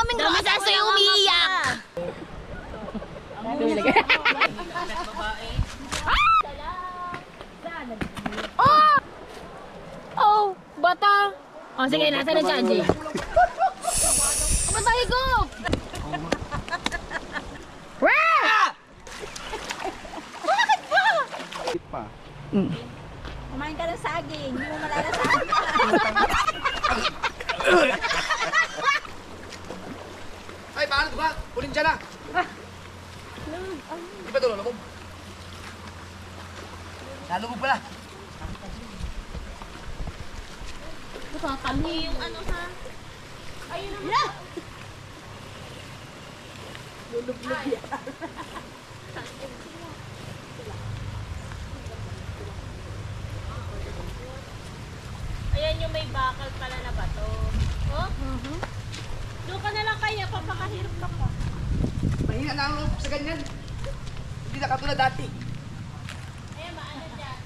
aming rosas ay umiiyak. Oh! Oh, bata. Oh, sige, nasa na siya, Jay. Patay ko! Wah! Bakit ba? Kumain ka ng saging, hindi mo malalasahan. Ay, paano ba? Kulin siya na. Di ba ito, lalubog? Lalubog pala. Kami yung ano sa... Ayun naman. Lulubog yan. Ayan yung may bakal pala na bato. Oh? Doon ka na lang kaya, papakahirap ka pa. Mahina na ang loob sa ganyan. Hindi na katulad dati. Ayan, maano dyan.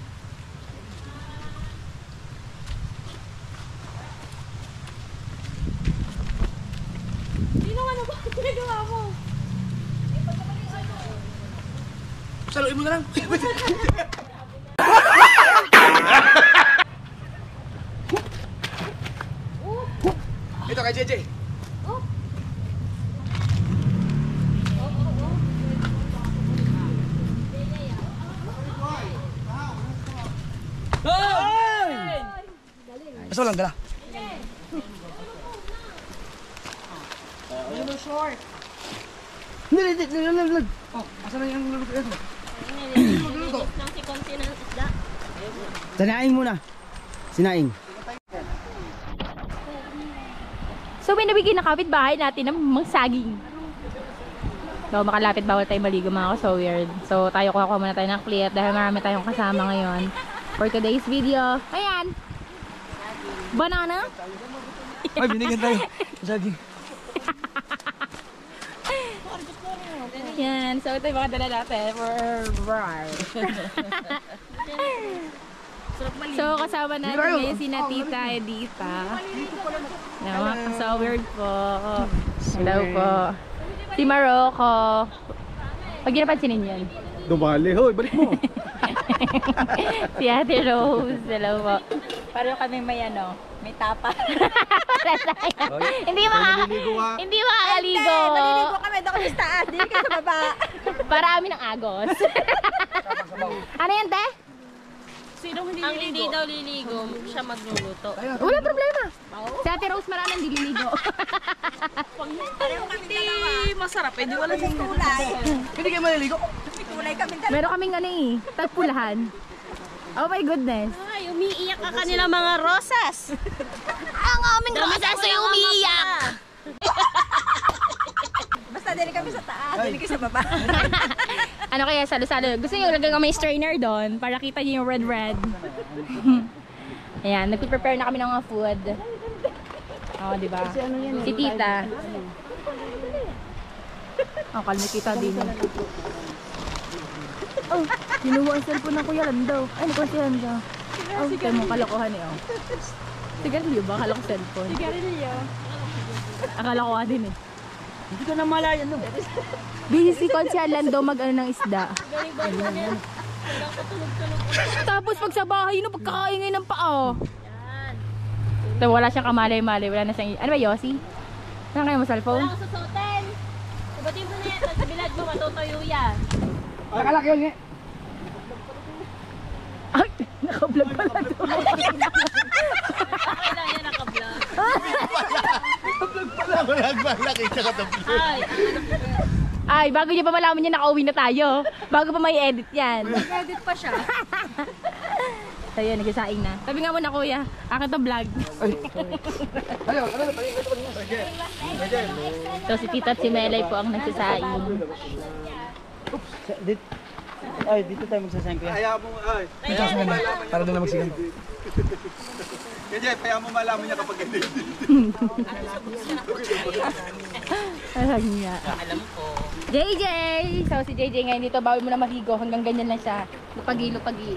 Sino ano ba? Ginagawa mo? Saluin mo na lang. Ito kay JJ. Basta lang dala. Short. Lag. Oh, asa na yung luluto ito? Nilinis lang si Konsi ng isda. Sinaing muna. Sinaing. So may nabigay na kapitbahay natin ng mga saging. So makalapit bawal tayo maligo mga so weird. So tayo kuha muna tayo ng clip dahil marami tayong kasama ngayon for today's video. Ayan! Banana? Ay, binigyan tayo. Saging. Yan. So ito yung mga dala natin for So kasama natin ngayon si Tita Edita. Mga ka-weird po. Hello po. Si Marocco. Pag napansinin yan. Dumali, hoy, balik mo. Si Ate Rose. Hello po. Pareho kami may ano, may tapa. Hindi makakaligo. Maliligo kami doon sa taas, hindi kayo sa baba. Para amin ang agos. Ano yan, te? Ang hindi daw liligo, siya magluluto. Wala problema. Si Ate Rose maraming dililigo. Hindi masarap, hindi wala sa kulay. Hindi kayo maliligo. Kulay kami dalawa. Meron kaming ano eh, tagpulahan. Oh my goodness. Ay, umiiyak ka kanila mga rosas. Ang aming rosas ay umiiyak. Basta dili kami sa taas, dili kayo sa baba. Ano kaya salo-salo? Gusto niyo lagyan kami strainer doon para kita niyo yung red. Ayan, nagpe-prepare na kami ng mga food. Oh, di ba? Si Tita. Oh, kalmi kita din. Oh, kinuha ang cellphone ng Kuya Lando. Ay, nakuha si Lando. Oh, tayo mong kalokohan eh, oh. Sigarilyo ba? Akala ko cellphone. Sigarilyo. Akala ko din eh. Hindi ka na malayan, no? Busy si Konsi Lando mag-ano ng isda. Tapos pag sa bahay, no, pagkakaingay ng paa. So, wala siyang kamalay-malay. Wala na siyang... Ano ba, Yossi? Saan kayo mo cellphone? Wala akong susutin. Sabatin mo na yan, tapos bilad mo, matutuyo yan. Nakalaki yun, eh. Ay, naka-vlog pala ito. Okay lang yan, naka-vlog. Nakita ka ito. Ay, bago niya pa malaman niya, nakauwi na tayo. Bago pa may edit yan. Edit pa siya. So yun, nagsasaing na. Sabi nga mo na, Kuya, akin to vlog. So si Tita at si Melay po ang nagsasaing. Ay, dito tayo magsasayang kuya. Kaya mo, ay. Para doon na magsigan. Kaya mo malaman niya kapag hindi. Alam niya. Alam ko. JJ! So si JJ ngayon dito, bawal mo na maligo. Hanggang ganyan lang siya. Lupagi-lupagi.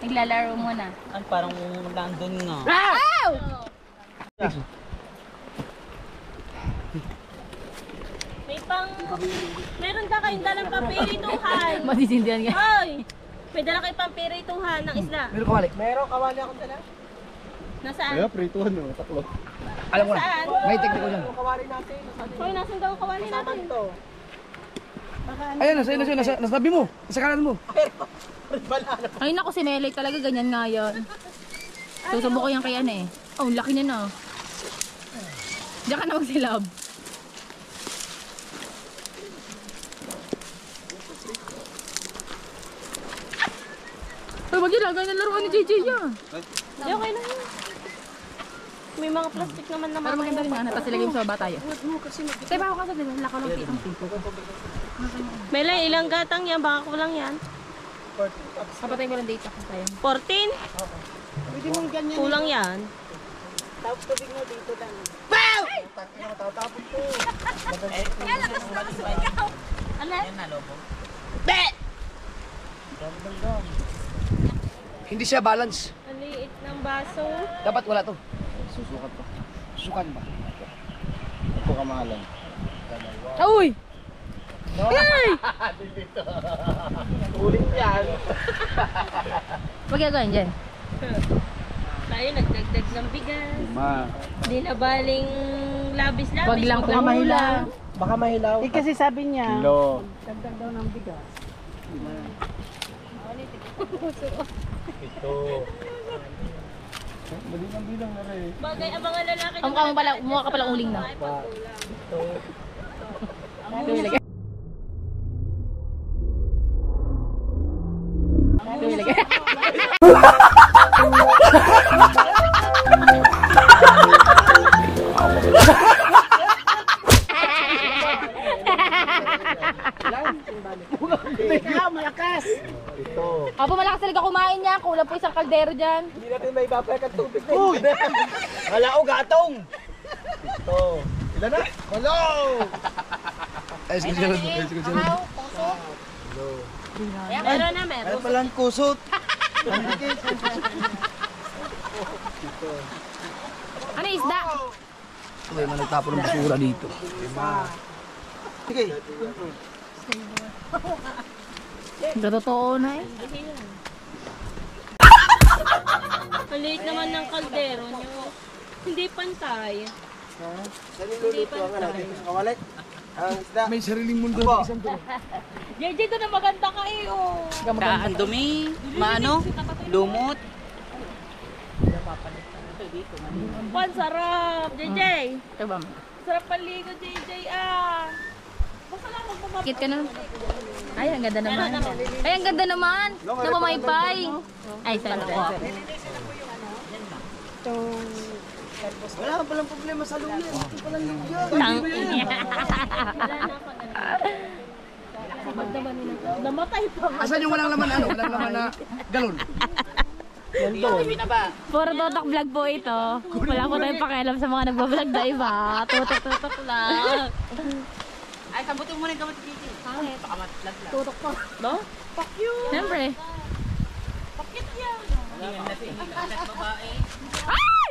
Naglalaro muna. Ay, parang nandun nga. Ow! May pang... Meron ka kayong dalang pampirituhan. Matisindihan nga. Hoy! May dala kayong pampirituhan ng isla. Meron kawali. Meron kawali akong dala. Nasaan? Kaya prituhan no, taklo. Alam ko na. Saan? May technique ko dyan. Kawali natin. Hoy, nasan daw ang kawali Naman natin? to. Ayan, nasa tabi mo. Nasa kanan mo. Ay naku, si Melay talaga ganyan nga yun. Susubo ko yan kay ano eh. Oh, laki niya na. Diyan ka na magsilab. Ay, wag yun lang. Ganyan laruan ni JJ yan. Hindi, okay lang yun. May mga plastic naman na Para maganda rin nga. Tapos ilagay mo sa baba tayo. Tayo ba ako kasi din? Lakaw lang kita. Melay, ilang gatang yan? Baka kulang yan. Kapatay mo lang dito. Tayo. 14? Pwede mong ganyan. Kulang yan. Tapos tubig mo dito lang. Hindi siya balance. Ang liit ng baso. Dapat wala to. Susukat pa. Sukan ba? Ito kamahalan. Uy! Ay! Ulit yan. Wag gagawin dyan. Tayo nagdagdag ng bigas. Ma. Hindi na baling labis-labis. Wag lang Baka mahilaw. Baka mahilaw. Eh kasi sabi niya, Kilo. dagdag daw ng bigas. Ito. Dali ng bilang na rin. Bagay ang mga lalaki. Ang mukha mo pala, mukha ka pala uling na. Ilagay. Ilagay. Ikaw, malakas! Ito. Apo, malakas talaga kumain niya. Kulang po isang kaldero dyan. Hindi natin may babalik ang tubig na Uy! Wala o gatong! Ito. Ilan na? Hello! Ay, sige, sige. Sige, sige. Meron na, meron. Palang kusot! Ano yung isda? May mga nagtapo ng basura dito. Sige. Totoo na eh. Ang liit naman ng kaldero nyo. Hindi pantay. Hindi pantay. Kawalit. Ang isda. May sariling mundo ng isang to. JJ, ito na maganda ka eh, oh. Ang dumi, maano, lumot. Pan, sarap. JJ. Ito ba? Sarap paligo, JJ, ah. Basta lang magpapapit. Kit ka na. Ay, ang ganda naman. Ay, ang ganda naman. Napamaypay. Ay, sana ko. Wala ka palang problema sa lumin. Ito palang yun. Tang. Namatay pa. Asan yung walang laman ano? Walang laman na galon. Puro totok vlog po ito. Wala po tayong pakialam sa mga nagbablog na iba. Tutok-tutok lang. Ay, sabutin mo na yung gamot dito. Baka matlag lang. Tutok po. No? Fuck you. Siyempre. Bakit yan? Hindi na si babae. Ay!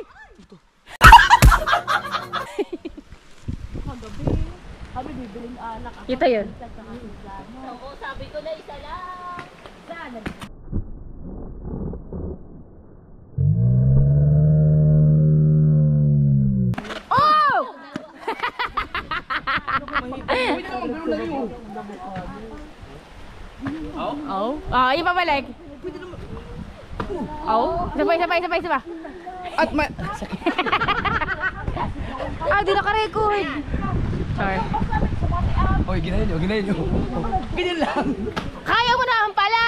Kami bibiling anak. Ito yun. Oo, sabi ko na isa lang. Sana. Oh! Oh? Ah, yung pabalik. Oh? Isa pa. At ma... Ah, di naka-record. Sorry. Oy, ginahin nyo. Ganyan lang. Kaya mo naman pala.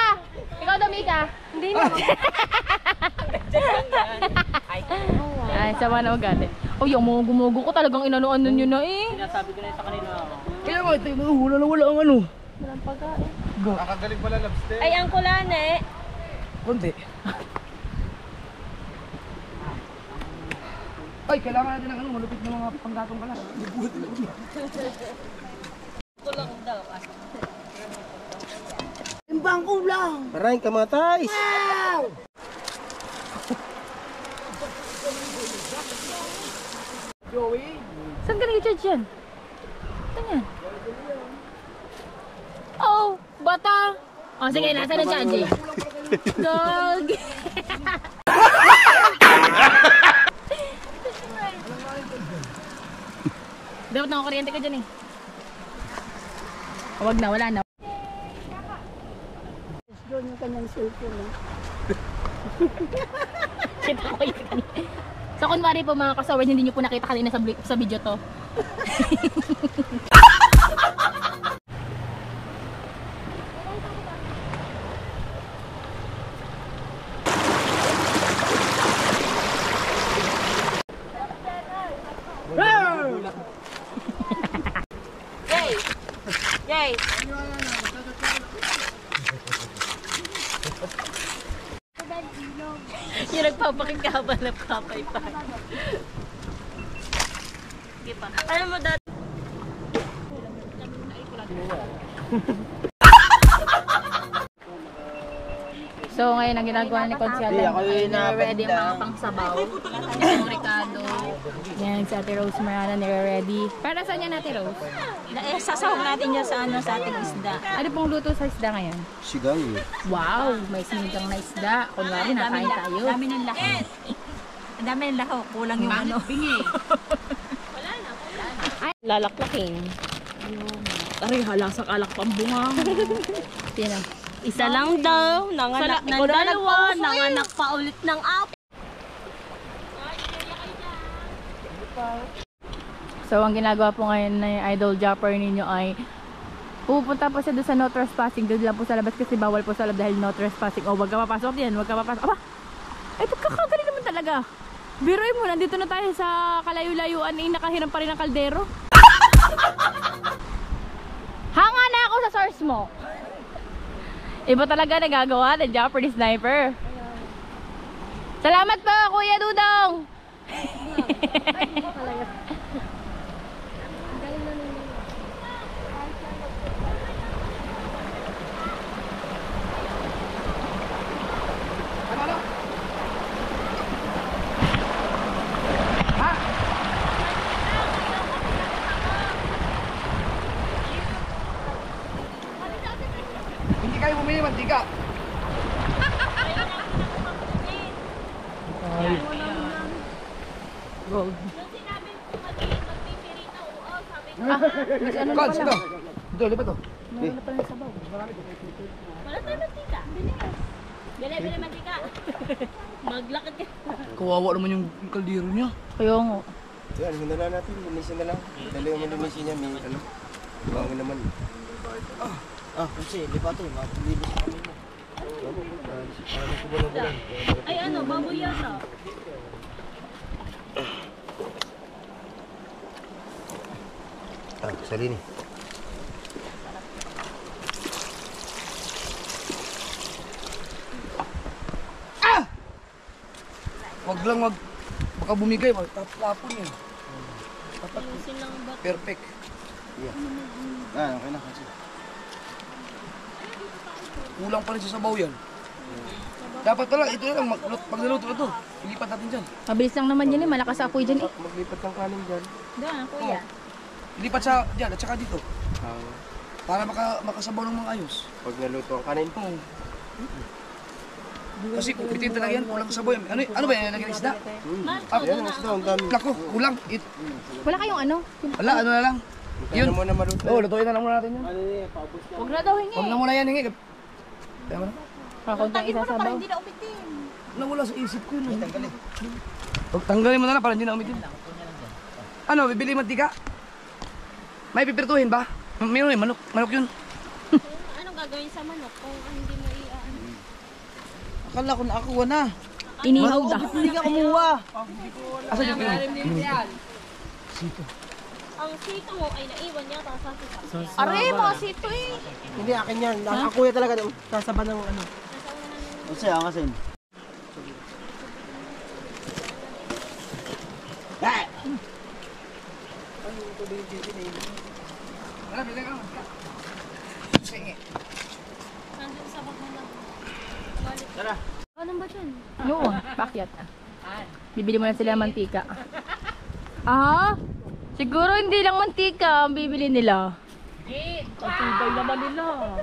Ikaw daw, Mika. Hindi na. Ay, sama na magalit. Oh, yung mugo ko talagang inano-ano nyo na eh. Sinasabi ko na yun sa kanila. Kaya mo, ito yung hula na wala ang ano. Walang pagkain. Nakagaling pala lobster. Ay, ang kulane. Konti. Ay, kailangan natin ng ano, malupit na mga panggatong ka na. Kulang daw. Timbang ulang! Maraming kamatay! Saan ka nag-charge yan? Tingnan. Oh, bata. Oh, sige, nasa na siya, Jay. Dog. Dapat nakakuryente ka dyan eh. Huwag na, wala na. Doon yung kanyang cellphone. Shit ako yun. So kunwari po mga kasawad, hindi nyo po nakita kanina sa video to. Yay! Yung nagpapakikabal na kapay pa. Sige pa. Alam mo dati. So ngayon ang ginagawa ni Consialan ay nire-ready ang mga pangsabaw. Yung Ricardo. Yan, si Ate Rose Mariana nire-ready. Para saan yan, Ate Rose? Sasahog natin yan sa ating isda. Ano pong luto sa isda ngayon? Sigang. Wow, may sinigang na isda. Kunwari, nakain tayo. Dami ng lahat. Ang dami ng lahat. Kulang yung ano. Lalaklakin. Aray, halasang alak pambunga. Sino? Isa lang daw, nanganak ng dalawa, nanganak pa ulit ng apat. So, ang ginagawa po ngayon ng idol jumper ninyo ay pupunta po siya doon sa no trespassing. Doon lang po sa labas kasi bawal po sa labas dahil no trespassing. O, wag ka papasok yan, wag ka papasok. Aba, ay pagkakagaling naman talaga. Biruin mo, nandito na tayo sa kalayo-layuan eh, nakahiram pa rin ang kaldero. Hanga na ako sa source mo. Iba talaga nagagawa ng Japanese sniper. Salamat po, Kuya Dudong! Hindi kayo bumili mantika. Gold. Kons, ito. Ito, lipat to. Wala tayo mantika. Bili mantika. Maglakad ka. Kawawa naman yung kaldero niya. Kaya nga. Yan, hindi na natin. Linisin na lang. Dali yung linisin niya. May ano. Bangin naman. Kasi lipat to. Mapililis kami mo. Ay ano, baboy yata. Salini. Wag lang baka bumigay. Tapon yun. Ayusin lang ba? Perfect. Okay na. Kasi. Kulang pa rin sa sabaw yan. Dapat pala, ito na lang. Pag naluto na to, ilipat natin dyan. Mabilis lang naman yun eh, malakas apoy dyan eh. Maglipat ng kanin dyan. Doon, kuya. Ilipat sa dyan at saka dito. Para makasabaw ng mga ayos. Pag naluto ang kanin po. Kasi kung bitin talaga yan, kulang sa sabaw yan. Ano ba yan? Lagyan ng isda? Yan, ang isda. Ang dami. Naku, kulang. Wala kayong ano? Wala, ano na lang. Yun. Ano mo na maluto. Oo, lutuin na lang muna natin yun. Huwag na daw hingi. Huwag na muna yan, hingi. Kaya mo na. Kakunting isasabaw. Hindi na umitin. Nawala sa isip ko yun. Tanggalin. Huwag tanggalin mo na lang para hindi na umitin. Ano, bibili mantika? May pipirtuhin ba? Mayroon eh, manok. Manok yun. Anong gagawin sa manok kung hindi mo i-ano? Akala ko nakakuha na. Inihaw daw. Hindi ka kumuha. Asa yung Ang sito mo ay naiwan yata sa akin. Aray, mga sito eh. Hindi, akin yan. Nakakuya talaga. Sasaba ng ano. Kasi ang asin. Nandun sa bag mo lang. Ano ba dyan? Oo, pakyat. Bibili mo na sila ng mantika. Ah? Siguro hindi lang mantika ang bibili nila. Ang tibay naman nila.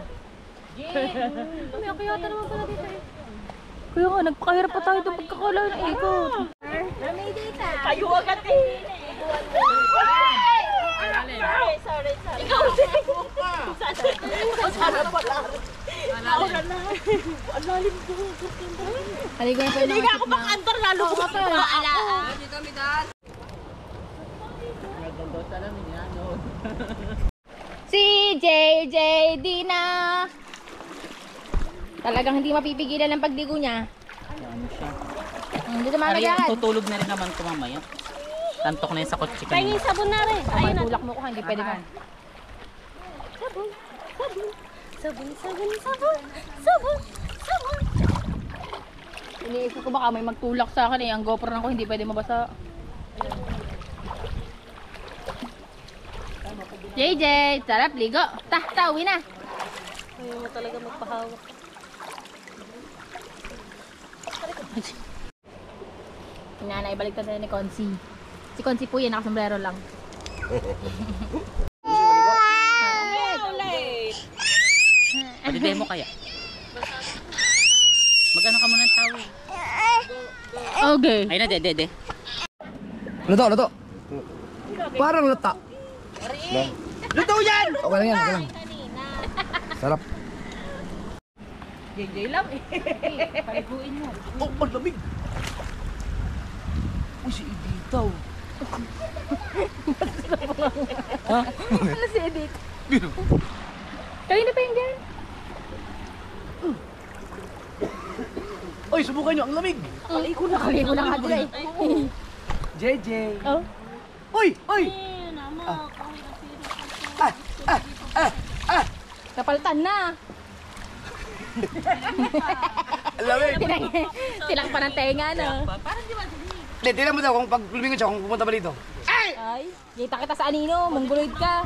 May akiyata naman pala dito eh. Kaya nga, nagpakahirap pa tayo itong pagkakala ng ikot. May data. Kayo agad eh. Sorry. Ikaw sana pala. Ang lalim ko. Halika na pa Hindi nga ako makaantar lalo ko pa. Si JJD na. Talagang hindi mapipigilan ang pagdigo niya. Ano siya? Dito mga Ari, nagagad. tutulog na rin naman ko mamaya. Tantok na yun sa kotse Pahingin kanina. sabon na rin. Oh, Ayun na. tulak mo ko, hindi pwede ka. Sabon. Iniisip ko baka may magtulak sa akin eh. Ang GoPro na ko hindi pwede mabasa. JJ, sarap ligo. Uwi na. Ayaw mo talaga magpahawak. Nanay, balik na ni Consi. Si Consi po yan, nakasombrero lang. Pwede mo kaya? Mag-ano ka muna ng tao eh. Okay. Ayun na, dede. Luto. Parang luta. Luto yan! Okay lang yan, okay lang. Sarap. JJ lang eh. Paliguin mo. Oh, ang lamig! Uy, si Editaw. Ano si Edith? Kayo na pa yun dyan? Uy, subukan nyo, ang lamig! Nakaligo na nga dila eh. JJ. Oh. Uy! Kapaltan na. Ang lamig! Silang pa ng tenga no. Hindi, tingnan mo daw kung pag lumingon siya, kung pumunta ba dito. Ay, kita kita sa anino, mongoloid ka.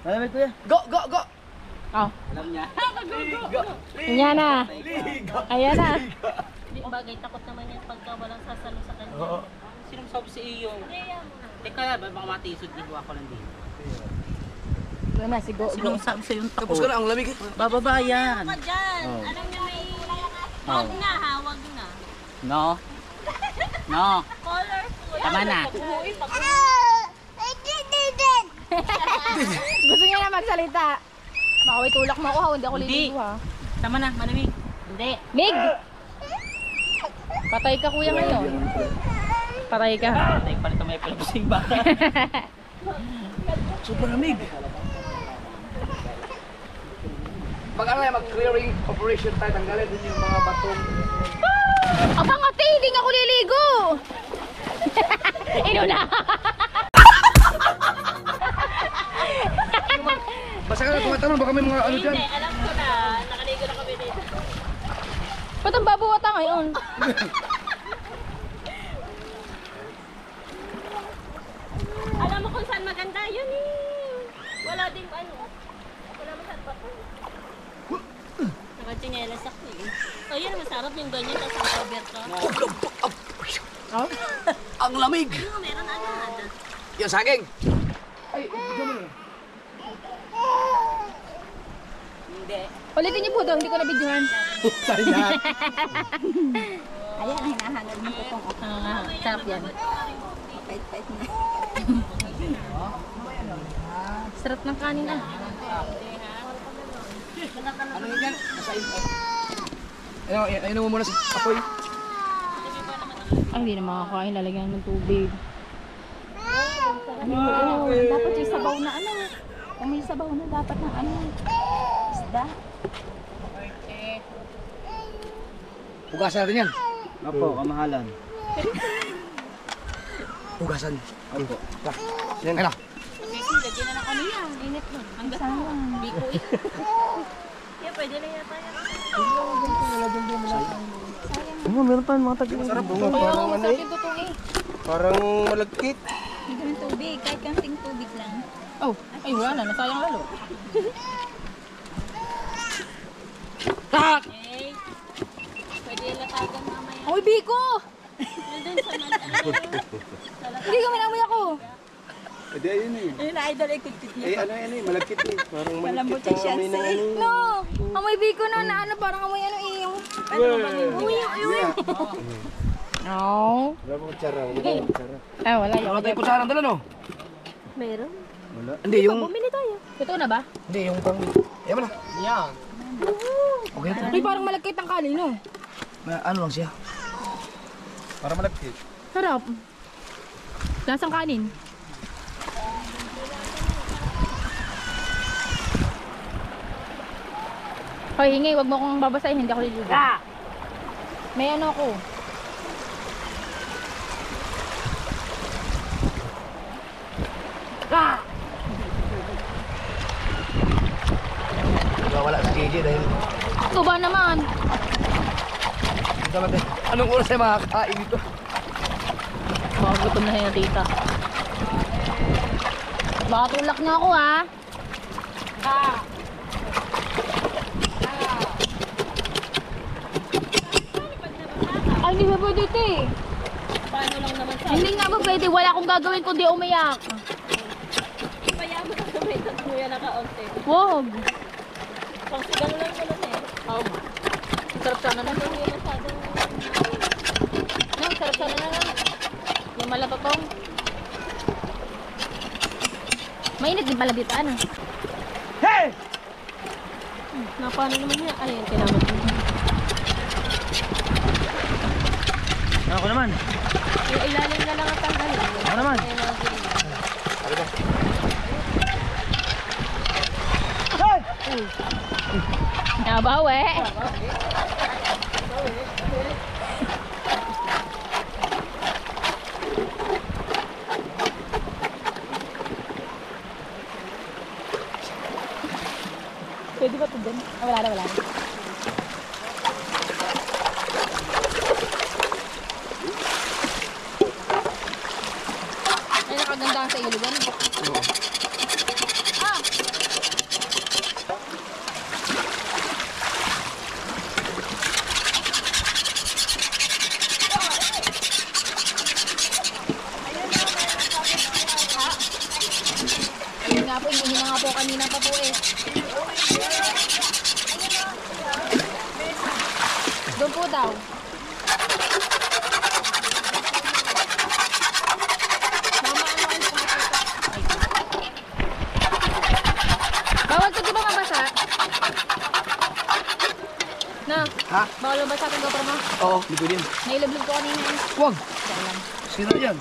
Malamig kuya. Go! Oh. Alam niya. Yan na. Ayan na. Bagay, takot naman yan pagka walang sasalo sa kanya. Sinong sabi sa iyo? Teka, baka matisod din ako lang dito. Ito na, si Go. Sinong sabi sa yung Tapos takot? ka na, ang lamig eh. Bababa yan. Ka dyan. Alam niya may... Wag na ha, wag na. No. Colorful. Tama na. Gusto niya na magsalita. Baka may tulak mo ako ha, hindi ako Hindi. liligo ha. Tama na, malamig. Hindi. Mig! Patay ka kuya ngayon. Patay ka. Patay pala ito may palabusing baka. Super lamig. Pag ano yan, mag-clearing operation tayo, tanggalin din yung mga batong. Abang ate, hindi nga ako liligo! Inuna! Basta ka na, tumatanong, baka may mga ano dyan. Hindi, alam ko na. Nakaligo na kami dito. Ba't ang babuwata ngayon? Alam mo kung saan maganda yun eh. Wala ding ano. Wala mo saan pa. Nakachinelas ako eh. Oh, yan masarap yung ganyan tapos ang cover ka. Oh? Ang lamig! Oh, meron agad. Yung saging! Ay, bigyan mo na. Ulitin niyo po daw, hindi ko nabidyohan. Sayang! Ayan, ang hinahanap mo po kung Sarap yan. pait-pait na. Sarap ng kanin ah. Ano yun yan? Nasa input. Ayun mo muna sa apoy. Ay, hindi na makakain. Lalagyan ng tubig. Ano, dapat yung sabaw na ano. Kung may sabaw na dapat ng ano. Isda. Hugasan natin yan. Opo, kamahalan. Hugasan. Opo. Yan ka na. Lagyan na ng ano yan. Init mo. Hanggang biko eh. Yeah, pwede na yata yan. Oo, meron pa mga tagli. Sarap po. Parang ano eh. Parang malagkit. Hindi ng tubig, kahit kanting tubig lang. Oh, ay wala na. Nasayang lalo. Okay. Pwede latagan mamaya. Ay, Biko! Nandun sa man. Hindi ka minamoy ako. Edi ayun eh. Ayun na, idol, ikit-kit niya. Eh ano yan eh, malagkit eh. Parang Malambot malagkit siya ang amoy ng siya. ano. No! Amoy biko na na ano, parang amoy ano iyong. Amoy iyong. No. Wala mo kutsara, wala mo kutsara. Ah, wala Wala yun. tayong kutsarang dala, no? Meron. Wala. Hindi, yung... Bumili tayo. Ito na ba? Hindi, yung pang... Ayan mo na. Yan. Okay na. Uy, parang malagkit ang kanin, no? Ano lang siya? Para malagkit. Sarap. Lasang kanin. Hoy, hingi, wag mo akong babasahin, hindi ako liligo. May ano ako. Wala si KJ dahil... Ito ba naman? Anong oras ay makakain dito? Makagutom na siya, tita. Baka tulak niyo ako, ha? Ay, hindi ba pwede ito eh. Paano lang naman sa Hindi nga ba pwede? Wala akong gagawin kundi umiyak. kaya mo sa may tatluya naka-onte. Wag. Pang sigang lang naman eh. Sarap sana na. Hindi masyadong... No, sarap sana na. Yung malatotong. Mainit din pala dito, ano? Hey! Na paano naman niya? Ano yung kinamit mo? Ako naman. Yung ilalim na lang ang tanggalin. Ako naman. Ayun ang gawin. Nabawi. Pwede ba ito dun? Ah, wala na, wala na. Ay, nakagandahan sa ilugan. Ah! Ayun nga po, hindi na nga po kanina pa po eh. Doon po daw. Bawal to, di ba mabasa? Na, Ha? bawal mabasa itong GoPro mo. Oo, dito din. Nailablig ko kanina eh. Wag! Diyan lang. Sino yan?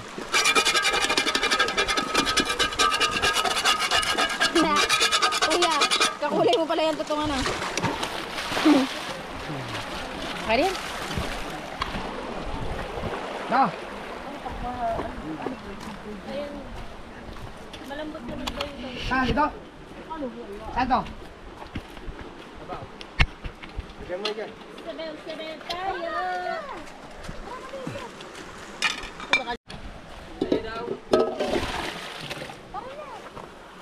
Na, kuya, kakulay mo pala yan totoong ano. Kaya yan. Na! Malambot naman daw yung Saan dito? Saan to? Bigyan mo dyan. Sabel tayo.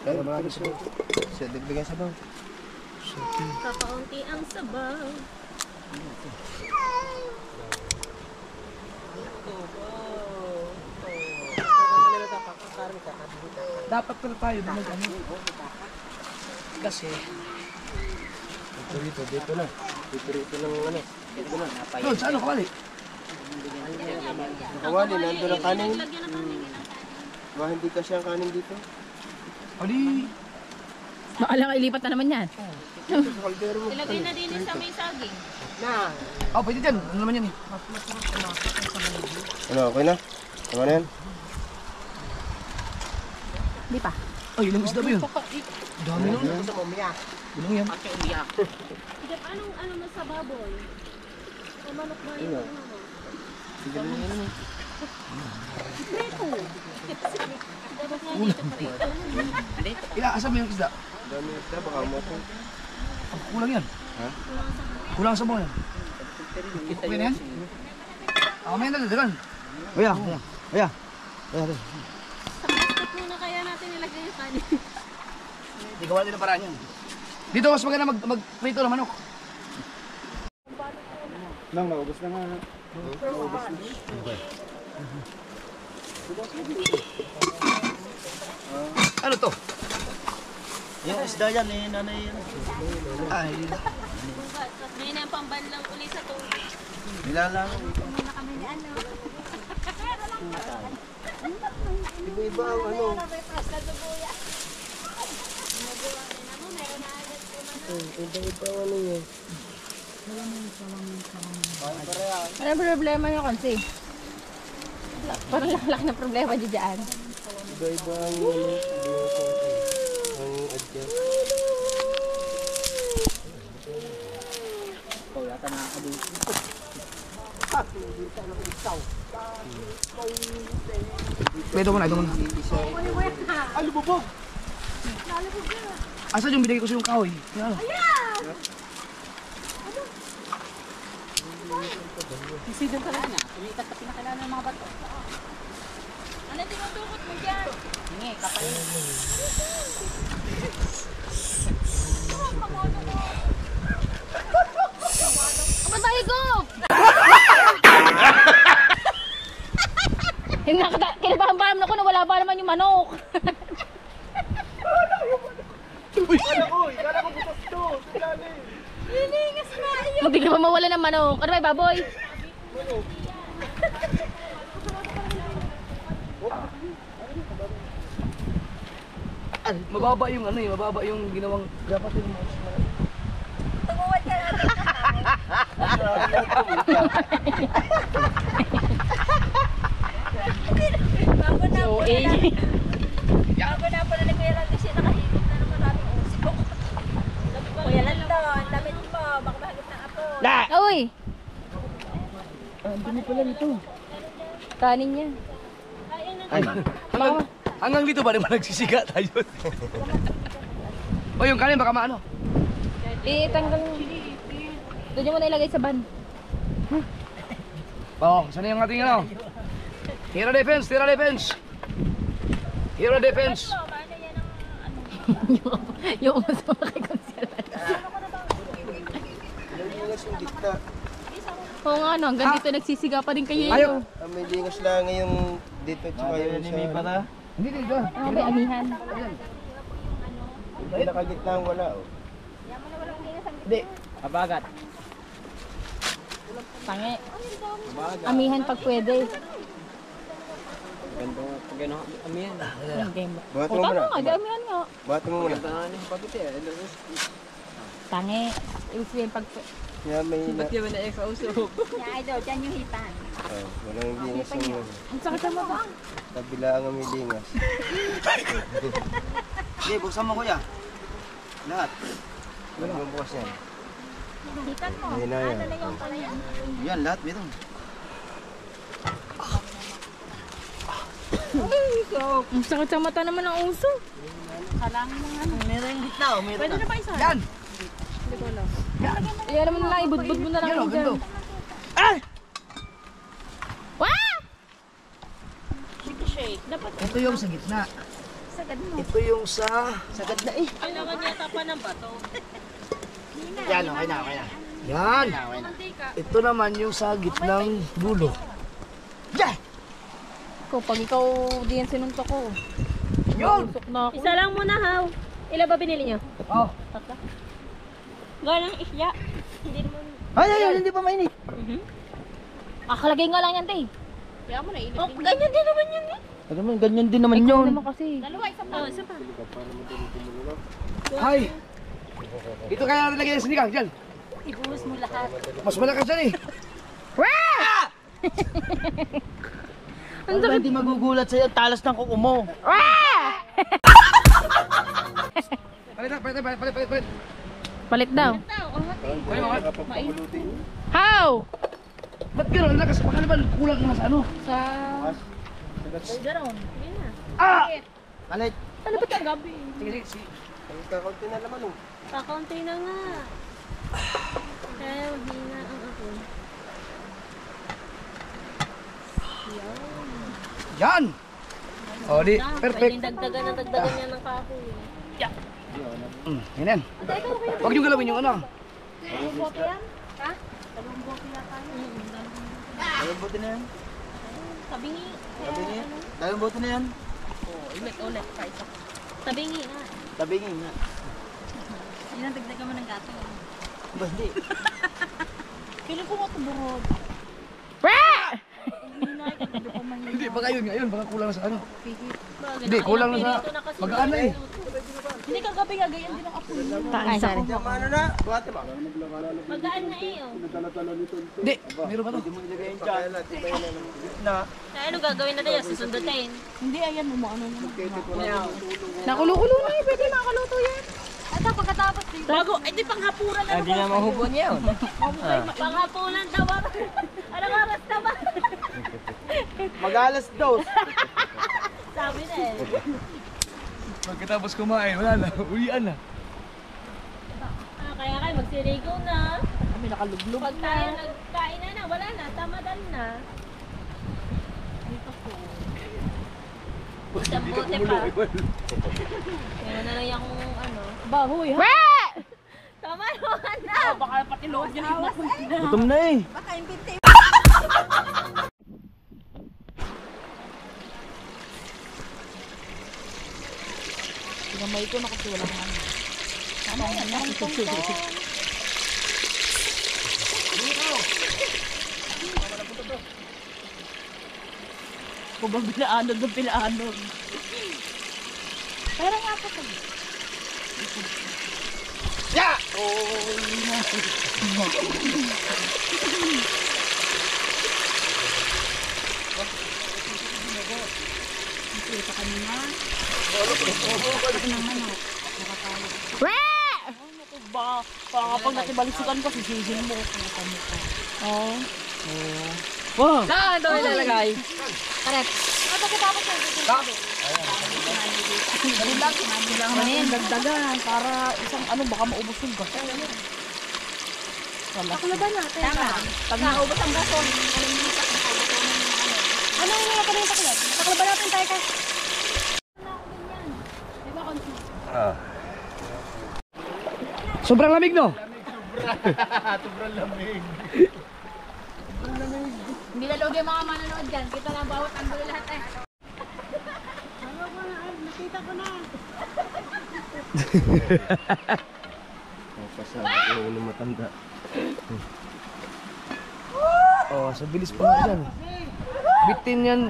Ay, marami siya. Siya, dagdagan sa bang. Kakaunti ang sabaw. Dapat pala tayo na mag-ano. Kasi... Dito na. Dito lang ano. Dito na. Doon, sa ano kawali? Kawali, nandun ang kanin. Lagyan ng kanin. Baka hindi kasi ang kanin dito. O di... Maalang ilipat na naman yan. Sa kaldero mo. Ilagay na din sa may saging. Oh, pwede dyan. Ano naman yan eh? Ano, okay na? Tama na yan? Di pa. Ay, ilang isda ba yun? Dami nun. Ilang yan? Jeff, anong mo sa baboy? O manok ba yun? Dapat nga dito preto. Ilaasam mo yung isda. Dami na isda, baka mo ito. Oh, kulang yan. Ha? Kulang sa mga yan. Okay na yan? Ako may naladagan. Kuya, kuya. Kuya. Kuya, kuya. Sa plastic muna kaya natin ilagay yung kanin. Hindi gawa din ang paraan yan. Dito mas maganda mag-prito ng manok. Nang, naubos na nga. Naubos na. Okay. Ano to? Yung isda yan eh, nanay yan. Ay, May na pambanlang uli sa tubig. Nilalang. Iba-iba ang ano. Iba-iba ang ano yun. Ano problema nyo kasi? Parang laklak na problema dyan. Iba-iba ang ano. Ang adjust. ito muna, ito muna. Ay, lububog! Asan yung binigay ko sa yung kahoy? Yan. Sisidong ka lang na. Tumikat pa pinakilala ng mga bato. Ano tinudukot mo dyan? Hingi, kapalit. Kapatay ko! Kinabahan-bahan ako na wala pa naman yung manok. Hindi ka ba mawala ng manok? Ano ba, baboy? Mababa yung ano eh, mababa yung ginawang dapat yung mga So, eh. Bago na pala ni Kuya Ran kasi nakahigop na naman natin usok. Kuya Ran daw, ang damit mo, baka mahagip ng apo. Uy! Hindi mo pala nito. Kanin niya. Ay, hanggang dito ba naman nagsisiga tayo? O yung kanin baka maano? Tanggal mo. Doon nyo muna ilagay sa ban. Oo, saan yung ating ano? Hero defense, hero defense. Hero defense. Yung umas mo makikonsela. Lingas yung gitna. Oo nga no, hanggang dito nagsisiga pa rin kayo. Ayaw. May lingas lang yung dito tsaka yung sa... Hindi dito. Ah, may amihan. Yung pinakagitna ang wala oh. Hindi. Kabagat. Tangi. Amihan pag pwede. Ganda mo pag ano, amiyan. Game. Buhat O mo tama muna. nga, di amihan nga. Buhat mo muna. Ganda nga niya, pagkiti eh. Tangi. Ibig sabihin pag... Kaya may na... Ba't yun na exhaustive? Ay daw, dyan yung hipan. Oh, walang lingas yung... Ang sakit sa mata. Kabila ang may lingas. Hindi, buksan mo kuya. Lahat. Wala mong bukas yan. Hipan mo. Ayun na yan. Ano na yung kanya? Yan, lahat meron. Ang sakit sa mata naman ang uso. Kalang mo nga. Meron yung gitna oh, meron Pwede na ba isa? Yan! Kaya naman na ibudbud mo na lang Yan yun oh, dyan. ganito. Ay! Wah! Shake. Dapat Ito yung sa gitna. sagad mo. Ito yung sa... Sagad na eh. Kailangan niya tapa ng bato. Yan, okay na, okay na. Yan! Ito naman yung sa gitnang dulo. Yan! Ko, pag ikaw di yan sinuntok ko. Yun! Usok na ako. Isa lang muna, Haw. Ilan ba binili niyo? Oh. Galang isya. Hindi naman. Ay, hindi pa mainit. Akalagay nga lang yan, te. Kaya mo na ilip. Oh, ganyan din naman yun eh. Ano man, ganyan din naman Ikaw yun. naman kasi. Dalawa, isa pa. Oh, isa pa. Ay! Ito kaya natin lagyan ng sinigang, dyan. Ibuhos mo lahat. Mas malakas yan eh. Ano ba hindi magugulat sa'yo? Talas ng kuko mo. Palit. Palit daw. Ay, mga. How? Ba't gano'n? Lakas, baka naman kulang na sa ano? Sa... Ah! Palit. Ano ba ang gabi? Sige. Kakunti na naman oh. Kakaunti na nga. Kaya mahina ang ako. Yan! O, di. Perfect. Pwedeng dagdagan niya ng kahoy. Yan. Huwag niyong galawin yung ano. Dalawang bote na yan. Sabi ni, Dalawang bote na yan. Ulit pa isa. Tabingi nga. Tabingin nga. Sinadagdagan mo ng gato. Ba, hindi. Feeling ko matuburod. Hindi, baka yun ngayon, baka kulang sa ano. Hindi, Hindi, kulang na sa pag-aan na eh. Hindi kagabi nga, ganyan din ang apo niya. Taan sa rin. Ano na? Buhati ba? Magaan na eh. Oh. Hindi, meron pa to. Hindi mo ilagay yung dyan. Na. Ano gagawin natin yan? Susundutin. Hindi, ayan, umuano na. Nakulo-kulo na eh. Pwede makaluto yan. At pagkatapos dito. Bago, ay di panghapuran na. Hindi na mahubon niya yun. Panghapunan daw. Anong oras na ba? Mag-alas dos. Sabi na eh. Pagkatapos kumain, wala na, uwian na. Kaya kayo magsirigo na. Kami nakaluglog. Pag tayo nagkain na, wala na. Tamadan na. Isang bote pa. Meron na lang yung ano. Bahoy, ha? Tama naman na. Baka pati load yun. Gutom na eh. Baka imbinte. Pinamay ko na kasi walang ano. Ano yan? Kubang bilaanog ng bilaanog. Pero nga po ito. Ya! Ba, pag natibalisukan ko, sisihin mo. Oo. Wow. Saan ito ilalagay? Kailangan na yan, dagdagan para isang ano, baka maubos yung gas. Paklaban natin. Tama. Pag naubos ang gason, Ano yung mga pala yung paklab? Paklaban natin tayo ka. Sobrang lamig, no? Sobrang lamig. Hindi na log yung mga manonood dyan. Kita lang bawat ang gulo lahat eh. Pasal ko ng matanda. Oh, sa bilis pa nga yan. Bitin yan.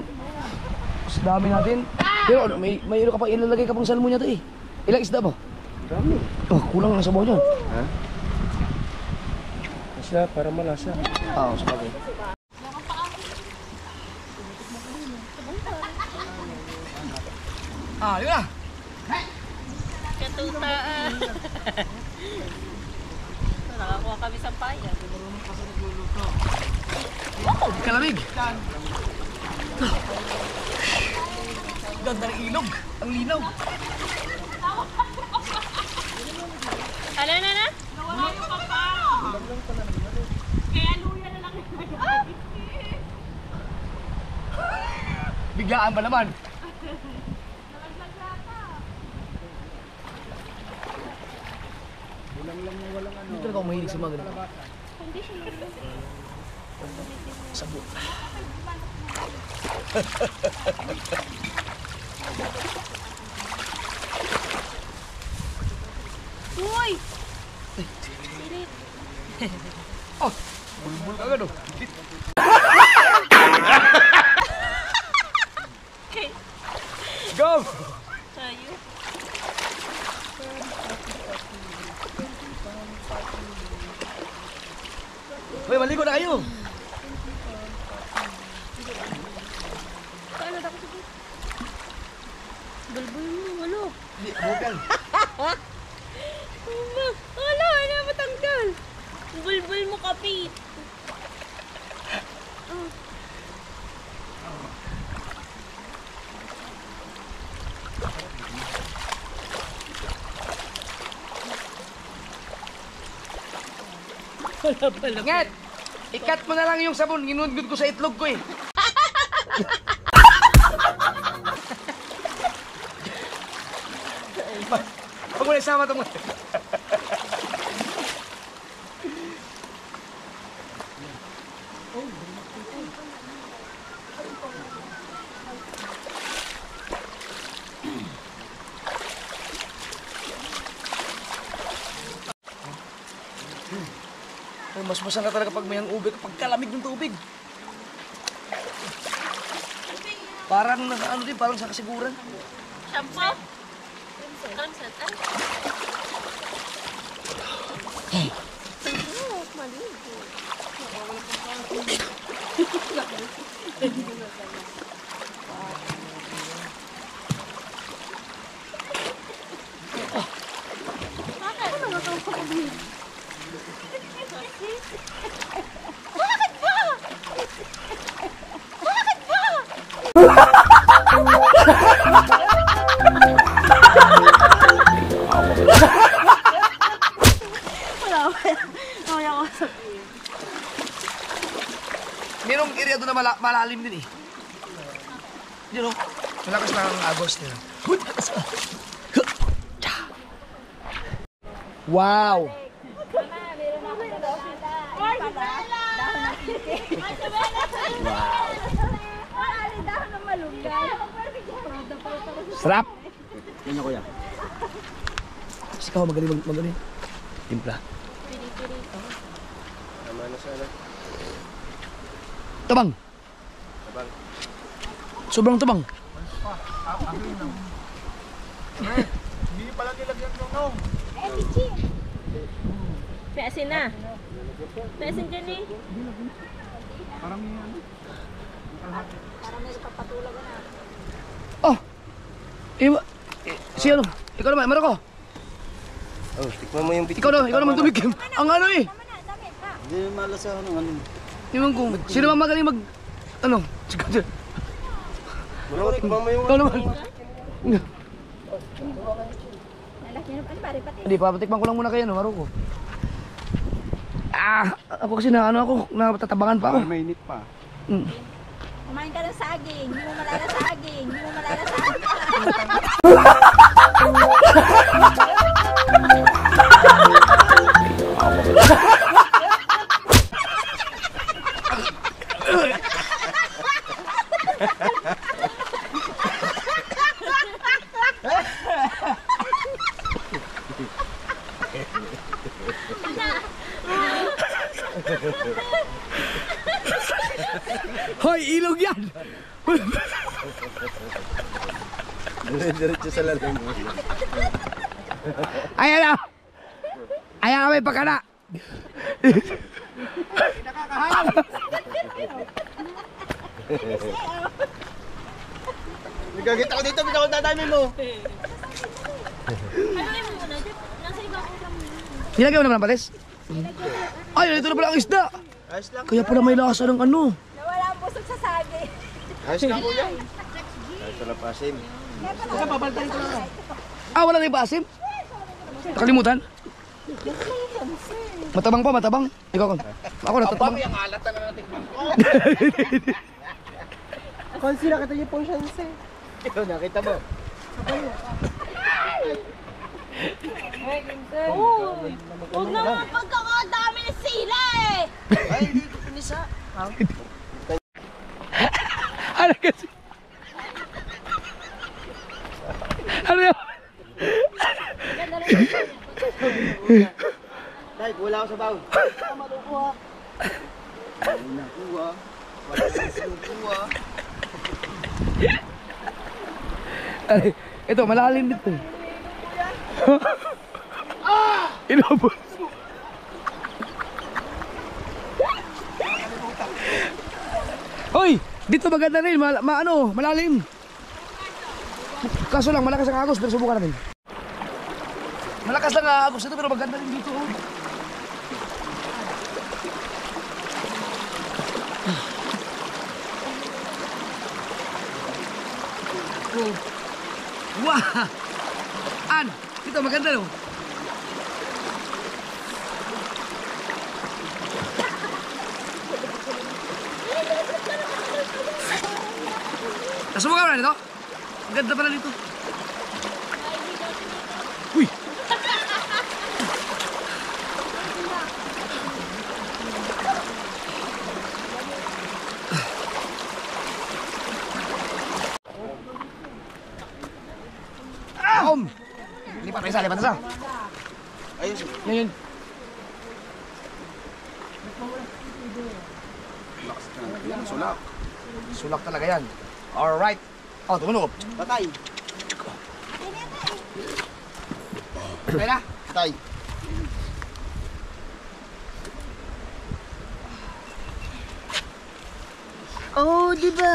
Sa dami natin. Pero ano, may ilo ka pa, ilalagay ka pang salmo niya to eh. Ilang isda ba? Dami. Oh, kulang na sa bawa dyan. Ha? Masla, para malasa. Ah, sa bagay. Ah, yun na. Katuta. Nakakuha kami sa paya. Kalamig. Ganda ng ilog. Ang linaw. Ano na? Biglaan ba naman? Hindi talaga ako mahilig sa mga ganun. Sabot. Uy! Oh, bulbul ka gano'n. Go! Tayo. Hoy, maligo na kayo. Bulbul mo, walo. Hindi, bukal. Wala, matanggal. Bulbul mo, kapit. Nget! Ikat mo na lang yung sabon. Ginudgud ko sa itlog ko eh. Huwag mo na isama ito mo. Mas masang ka talaga pag may ubig, pag kalamig ng tubig. Parang nasa ano din, parang sa kasiguran. Shampoo? Crimson. Ay. Merong area doon na malalim din eh. Yun o. Malakas na ang agos nila. Wow! Sarap! Yan niya kuya. Kasi ikaw magaling. Timpla. Tama na sana. Tabang! Sobrang tabang. Hindi pala nilagyan ng nong. May asin na. May asin dyan eh. Oh! Si ano? Ikaw naman, Marco. Oh, tikman mo yung bitin. Ikaw naman tumigim. Ang ano eh. Hindi malasahan ng ano. Yung kung sino man magaling mag... Ano? Bro, tikman mo yung Ikaw naman. Lalaki na pare pati. Hindi, papatikman ko lang muna kayo, no, Marco. Ako kasi natatabangan pa ako. mainit pa. Kumain ka ng saging. Hindi mo malalasaging. Hoy, ilog yan! Diretso sa lalim mo. Ayan na! Ayan na, may pagkana! Nagkagit ako dito, bitaw dadami mo. Nilagay mo naman ang patis? Ay, ito na pala ang isda! Ayos lang. Kaya pala may lasa ng ano. Nawala ang busog sa saging. Ayos lang kuya. Ayos na pasim. Wala na yung paasim? Nakalimutan? Matabang pa, matabang. Ikaw kon. Ako natatabang. Ang alat na natin. Konsi nakita niyo pong chance. Ikaw nakita mo. Huwag naman pagkakadami ng sila eh. Ay, hindi ko pinisa. Ano kasi? Ano yun? Dahil, wala ako sa baw. Malukuha. Malukuha. Malukuha. Ay, ito, malalim dito. Inabot. Hoy, dito maganda rin, malalim. Kaso lang, malakas ang agos, pero subukan natin. Malakas lang ang agos dito, pero maganda rin dito. Wah! Dito maganda no? Nasubukan mo na dito? Ang ganda pala dito. Uy! Lipat na isa. Ayos. Yan yun. Yan, sulak. Sulak talaga yan. Alright. Oh, tumunog. Patay. Kaya na. Patay. Oh, di ba?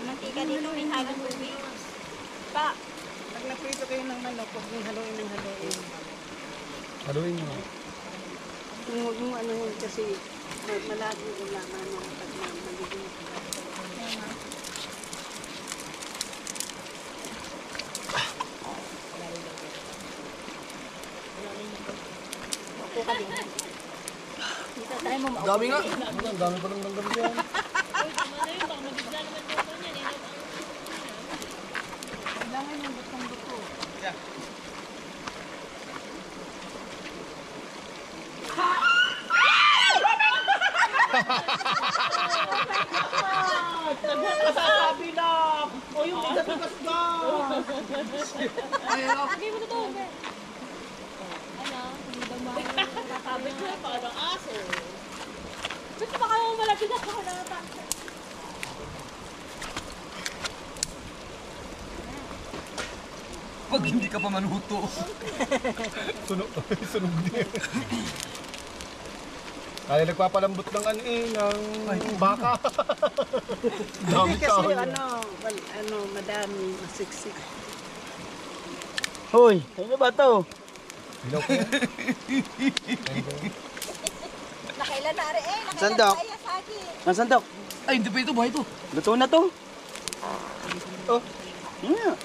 Mantika dito, may halong tubig. Pa, Pag naprito kayo ng manok, huwag mong haluin ng haluin. Haluin mo. Huwag mong ano yun kasi malagi yung laman ng pag magiging. Dami nga. Ang dami pa ng langgam yan. Masasabi lang! O yung bigas ka! sabi mo na to. Ano? Hindi daw makakabit mo pa ng aso. Gusto ba kayo malapit ako na natakot? Pag hindi ka pa manuto. Sunog niya. Ay, nagpapalambot ng ano eh, ng baka. Dami Hindi kasi tao. madami, masiksik. Hoy, ano ba to? Ilaw ko. Nakailan na rin eh. Nakailan Sandok. na kaya sa akin. Ang sandok. Ay, hindi pa ito. Buhay ito. Luto na to. Oh. Yeah.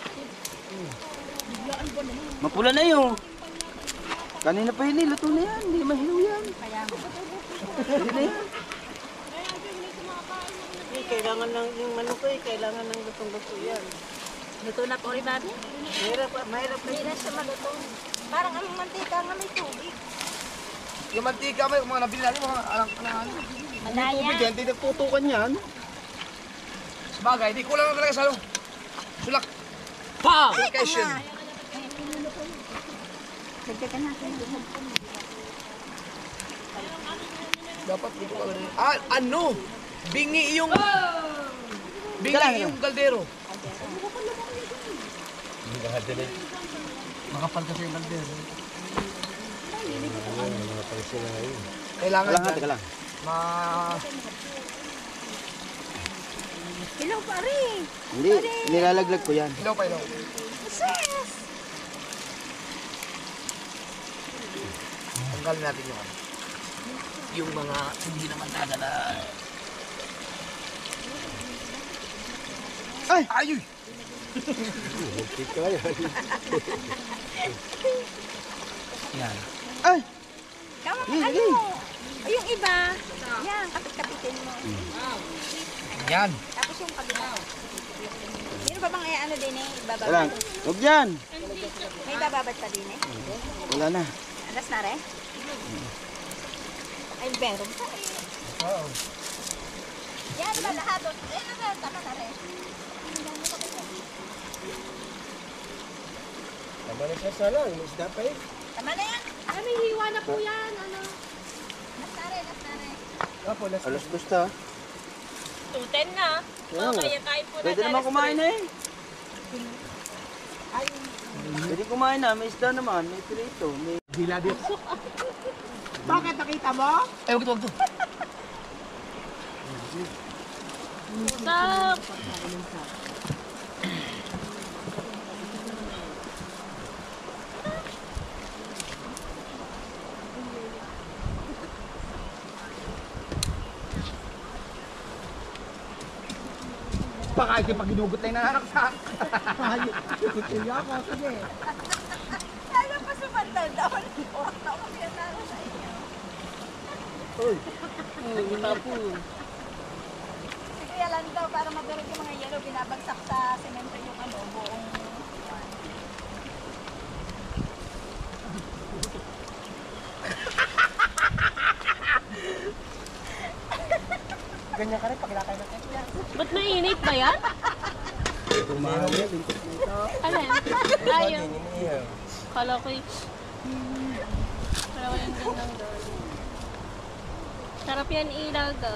Mapula na yun. Kanina pa yun eh, luto na yan. Hindi mahilaw yan. Hindi na yan. Kailangan ng yung manok eh, kailangan ng lutong-luto yan. Luto na po rin natin. Mahirap na Hindi na siya maluto. Parang ang mantika nga may tubig. Yung mantika, may mga nabili natin, mga alang ano. Malaya. Tubig yan, hindi nagtutukan yan. Sabagay, di kulang na talaga sa ano. Sulak. Pa! Vacation. Dagdagan natin. Dapat dito ka ganun. Ah, ano? Bingi yung... Bingi yung kaldero. Makapal kasi yung kaldero. Kailangan Teka lang. ma... Hello pare. Hindi, nilalaglag ko yan. Ilaw pa, ilaw. Sis. Tanggalin natin yung ano. Yung mga hindi naman dadala. Ay! Ayuy! Yan. Ay! Kamu ano? O yung iba. Yan, kapit-kapitin mo. Yan. Tapos yung kabila. Meron pa bang ano din eh? Teka lang. Bababad? Huwag yan. May bababad pa din eh? Wala na. Alas na rin? Ay, meron pa eh. Wow. Yan ba lahat? Eh, tama na rin. Tama na siya sana. May isda pa eh. Tama na yan. Ay, may hiwa na po yan. Ano? Alas na rin, alas na rin. Alas dos na. 2:10 na. Yan. Kaya kain po na. Pwede naman kumain na eh. Pwede kumain na. May isda naman. May pirito. May hila dito. Bakit nakita mo? Ay, wag ito, wag ito. Stop! Baka ito pag ginugot na yung nanganak sa Ano pa sumandaw daw? Oras na ako pinatalo sa inyo. Tapos. Si Kuya Lando, para madurog yung mga yelo, binabagsak sa semento yung ano, buong... Ganyan ka rin, pakilakay na tayo. Ba't mainit ba yan? Tumahaw yan, lintik na ito. Ano yan? Ayaw. Iniihaw. Kala ko yung... Kala ko yung gandang doon. Sarap yan ilaga.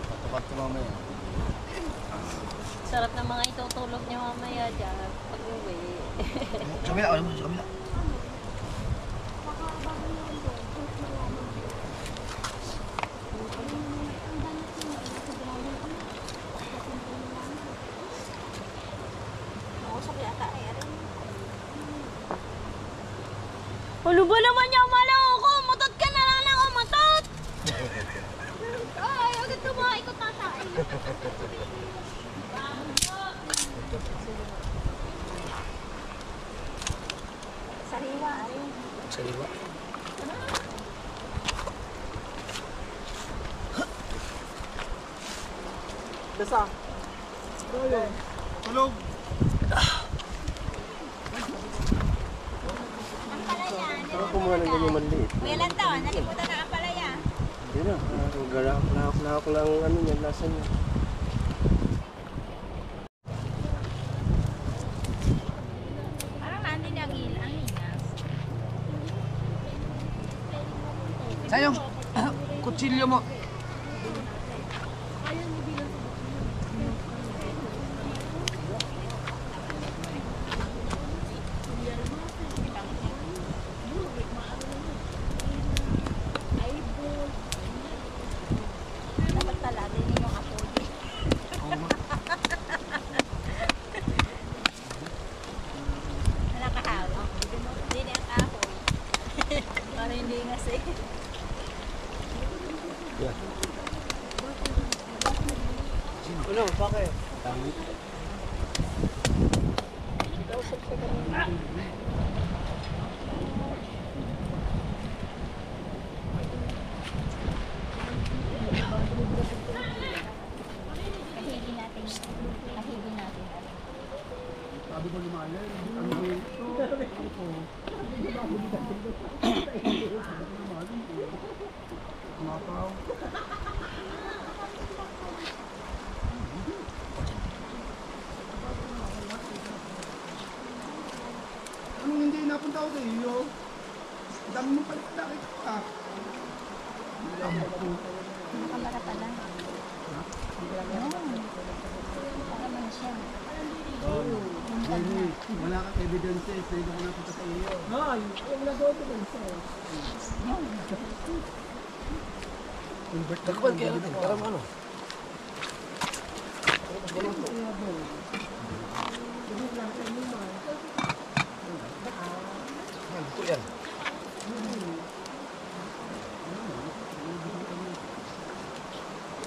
Patukat ko mamaya. Sarap ng mga itutulog niyo mamaya dyan. Pag uwi. Sa kabila, alam mo, sa kabila. Mausok yata eh. Ano ba naman yung maloko? Matot ka na lang ako, matot! Ay, agad tumaikot tatay. Sariwa, ay. Sariwa. Dasa. Tulog. Ang palaya. Saka kumuha ng ganyan maliit. Kuya Lando, nalimutan na ang palaya. Hindi na. Lahak lang ano niya, lasa niya. Parang nandun ang inas. Saan yung kutsilyo mo? Dapat pala, din yung apoy. Nakahawak. Din ang apoy. Para hindi ngas eh. Ano, bakit? Kahigi natin. Kahigi natin. Anong hindi napunta ako sa iyo? Ang dami mo pala nakita ka. Kamara pala. Para man siya. Jenny, wala kang evidence eh. Sa'yo ako napunta sa iyo. Ay, wala daw evidence. Takpan kayo natin, para ano? Ito yan.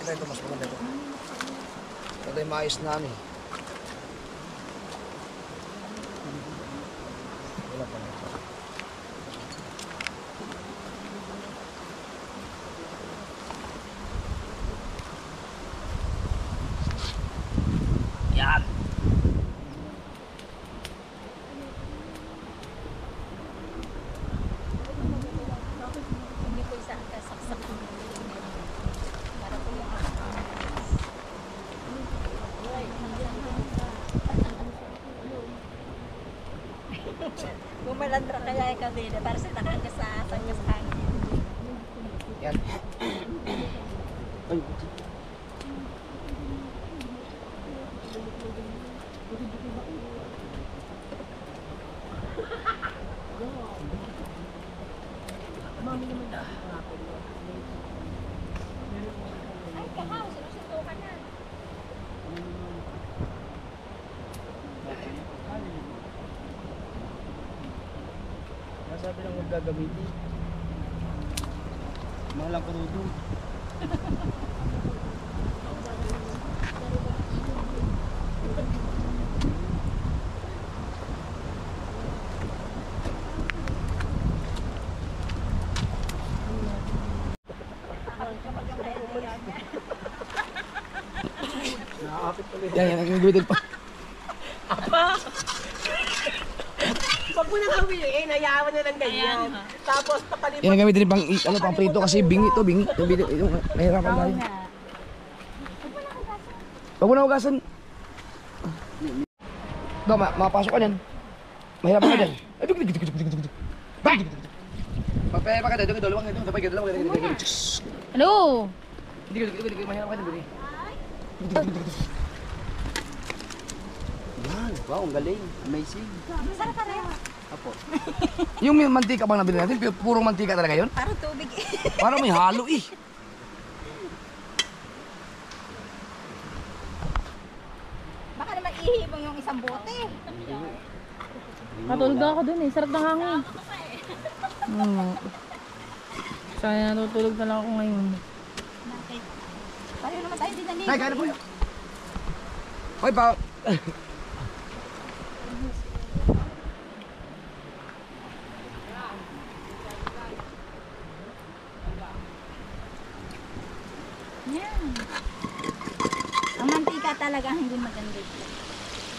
Ito mas maganda ito. Ito yung maayos namin. Wala pa na. Yan. Hindi ko isa kasaksak. Para ko yung Bumalandra kaya ikaw din. Para sa nakagas sa hangin. Yan. Ay, Ay, kahaw. Sinusunto ka na. nasabi lang huwag gagamitin. Mahal ang kurudo. Yan, nagbibitin pa. Pag mo nang hawiin, hayawan na lang ganyan. Tapos papalipot. Yan ang gamitin din pang prito kasi bingi to, bingi. Yung nahirapan tayo. Huwag mo na hugasan. Daw, mapasok ka dyan. Mahirapan ka dyan. Ay, big. Papaya pa ka dyan, dalawang ito. Tapay ka dalawang ito. Ano? Hindi ka, mahirapan ka dyan. Yan. Wow, ang galing. Amazing. Yung may mantika bang nabili natin, purong mantika talaga yun? Parang tubig eh. Parang may halo eh. Baka naman ihibong yung isang bote. Natulog na ako dun eh. Sarap ng hangin. Sana natutulog na lang ako ngayon. Bakit? Pareho naman tayo din naligo. Nay, kaya na po yun. Hoy, pa. Yan. Ang mantika talaga hindi maganda.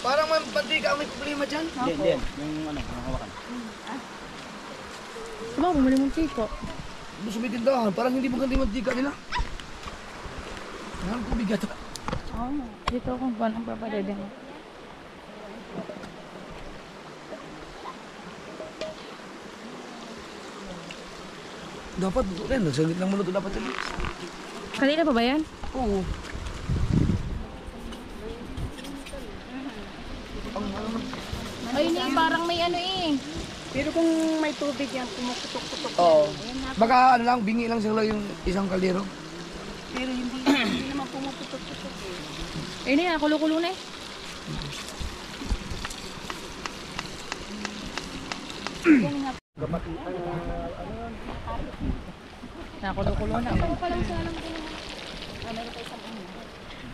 Parang may mantika ang may problema dyan. Hindi. Yung ano, ang hawakan. Diba, bumili mong tiko. Gusto may tindahan, parang hindi maganda yung mantika nila. Parang tubig ata. Oo. Dito ako kung anong papadede mo. Dapat, nagsagit lang muna ito dapat yun. Kanina pa ba yan? Oo. Ay, hindi. Parang may ano eh. Pero kung may tubig yan, pumuputok-putok. Oo. Baka ano lang, bingi lang sila yung isang kaldero. Pero hindi naman pumuputok-putok eh. Ay, hindi. Kulo-kulo na eh. Nakulo-kulo na.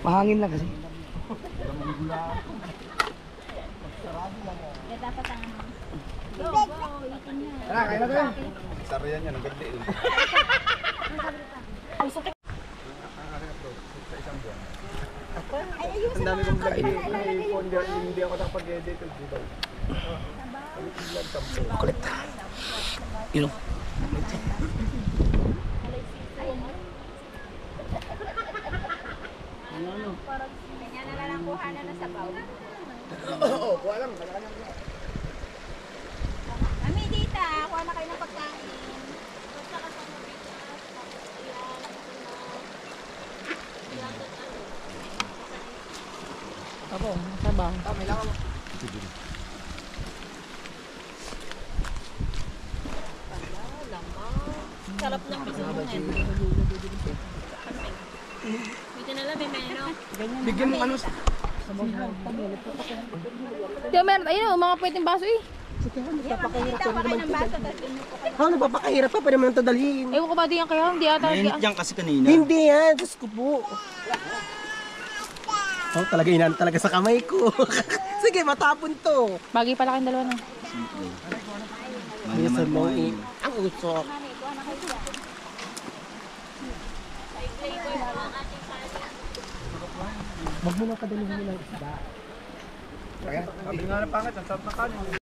Mahangin lang kasi. Kaya dapat ang ano. Tara, kaya na tayo. Sarayan yan, ang ganda eh. Ang dami kong vlog hindi ako nakapag-edit. Kulit. Yun o. Kanya na lang kuhanan ng sabaw. Oo, kuha lang. Mami, dita, kuha na kayo ng pagkain. Ako, sabaw. Sarap ng bisalungan. Buti na lang, may meno. Bigyan mo ano. Kaya meron, ayun o, mga pwedeng baso eh. Dita pa kayo ng baso, tapos yun po kayo. Ano, napapakahirap pa, pwede mo nang tadalhin. Ewan ko ba di yan kaya? Hindi ata. Mainit yan kasi kanina. Hindi yan, Diyos ko po. Oh, talaga inan talaga sa kamay ko. Sige, matapon to. Bagay pala kayong dalawa na. Mahal naman kumain. Ang usok. Wag mo na kadalhin mo ng isda. Sabi nga na pangit, ang sarap na kanin.